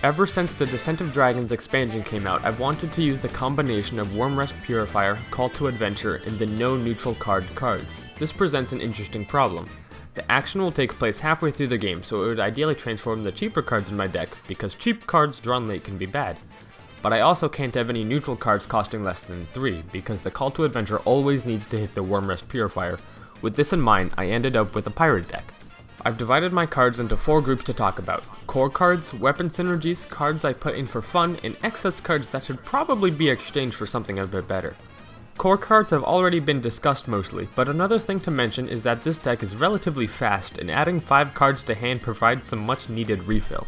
Ever since the Descent of Dragons expansion came out, I've wanted to use the combination of Wormrest Purifier, Call to Adventure, and the no neutral card cards. This presents an interesting problem. The action will take place halfway through the game, so it would ideally transform the cheaper cards in my deck, because cheap cards drawn late can be bad. But I also can't have any neutral cards costing less than 3, because the Call to Adventure always needs to hit the Wormrest Purifier. With this in mind, I ended up with a pirate deck. I've divided my cards into 4 groups to talk about: core cards, weapon synergies, cards I put in for fun, and excess cards that should probably be exchanged for something a bit better. Core cards have already been discussed mostly, but another thing to mention is that this deck is relatively fast, and adding 5 cards to hand provides some much needed refill.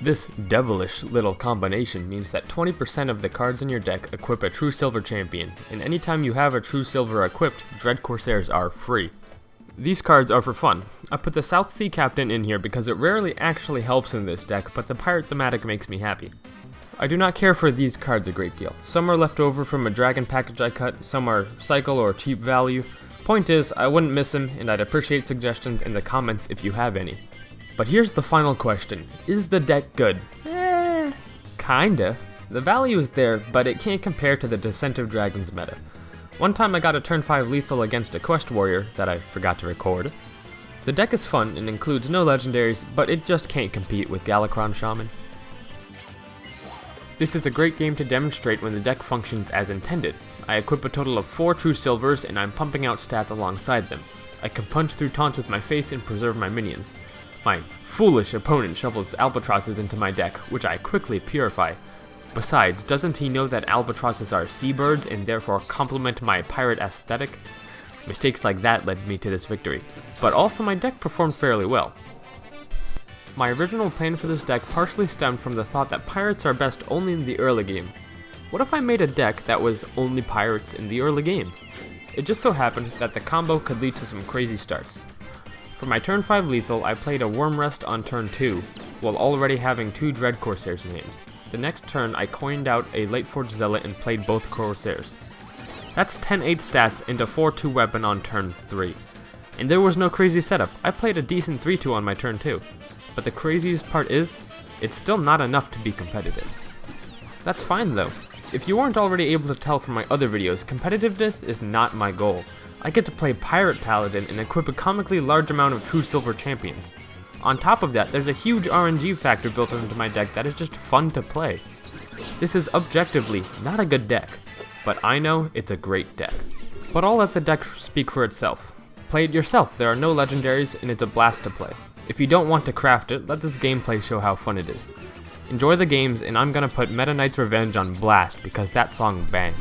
This devilish little combination means that 20% of the cards in your deck equip a True Silver champion, and anytime you have a True Silver equipped, Dread Corsairs are free. These cards are for fun. I put the South Sea Captain in here because it rarely actually helps in this deck, but the pirate thematic makes me happy. I do not care for these cards a great deal. Some are left over from a dragon package I cut, some are cycle or cheap value. Point is, I wouldn't miss them, and I'd appreciate suggestions in the comments if you have any. But here's the final question: is the deck good? Kinda. The value is there, but it can't compare to the Descent of Dragons meta. One time I got a turn 5 lethal against a quest warrior that I forgot to record. The deck is fun and includes no legendaries, but it just can't compete with Galakrond Shaman. This is a great game to demonstrate when the deck functions as intended. I equip a total of 4 True Silvers and I'm pumping out stats alongside them. I can punch through taunts with my face and preserve my minions. My foolish opponent shovels albatrosses into my deck, which I quickly purify. Besides, doesn't he know that albatrosses are seabirds and therefore complement my pirate aesthetic? Mistakes like that led me to this victory, but also my deck performed fairly well. My original plan for this deck partially stemmed from the thought that pirates are best only in the early game. What if I made a deck that was only pirates in the early game? It just so happened that the combo could lead to some crazy starts. For my turn 5 lethal, I played a Wormrest on turn 2, while already having 2 Dread Corsairs in hand. The next turn, I coined out a Late Forge Zealot and played both Corsairs. That's 10-8 stats into 4-2 weapon on turn 3. And there was no crazy setup. I played a decent 3-2 on my turn 2. But the craziest part is, it's still not enough to be competitive. That's fine though. If you weren't already able to tell from my other videos, competitiveness is not my goal. I get to play Pirate Paladin and equip a comically large amount of True Silver champions. On top of that, there's a huge RNG factor built into my deck that is just fun to play. This is objectively not a good deck, but I know it's a great deck. But I'll let the deck speak for itself. Play it yourself, there are no legendaries and it's a blast to play. If you don't want to craft it, let this gameplay show how fun it is. Enjoy the games, and I'm gonna put Meta Knight's Revenge on blast because that song bangs.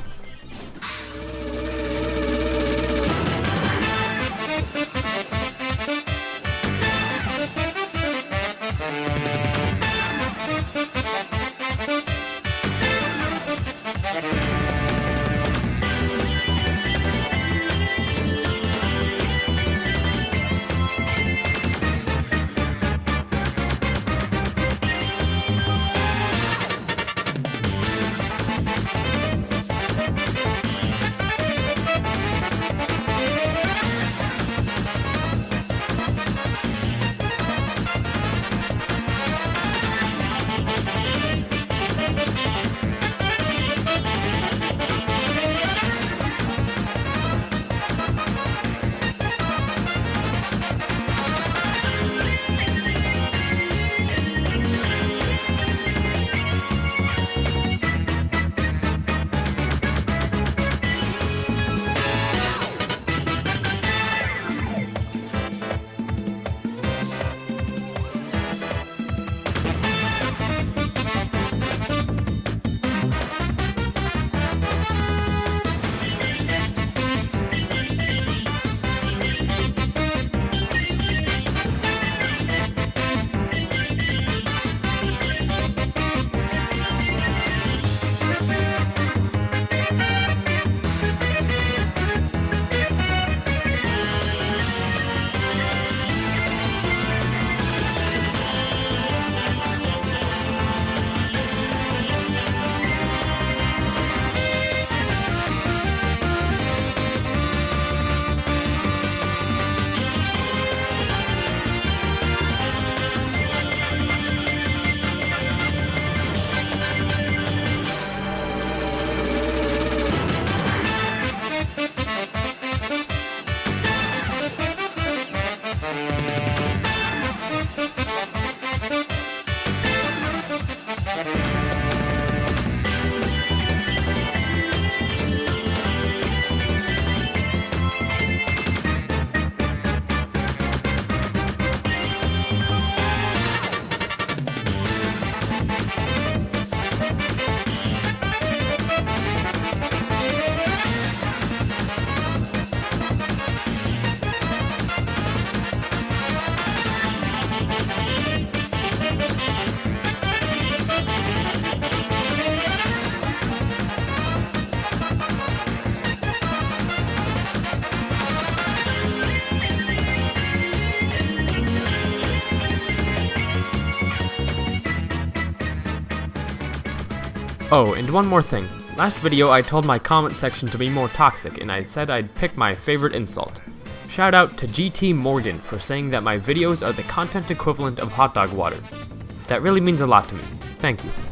Oh, and one more thing. Last video I told my comment section to be more toxic, and I said I'd pick my favorite insult. Shout out to GT Morgan for saying that my videos are the content equivalent of hot dog water. That really means a lot to me. Thank you.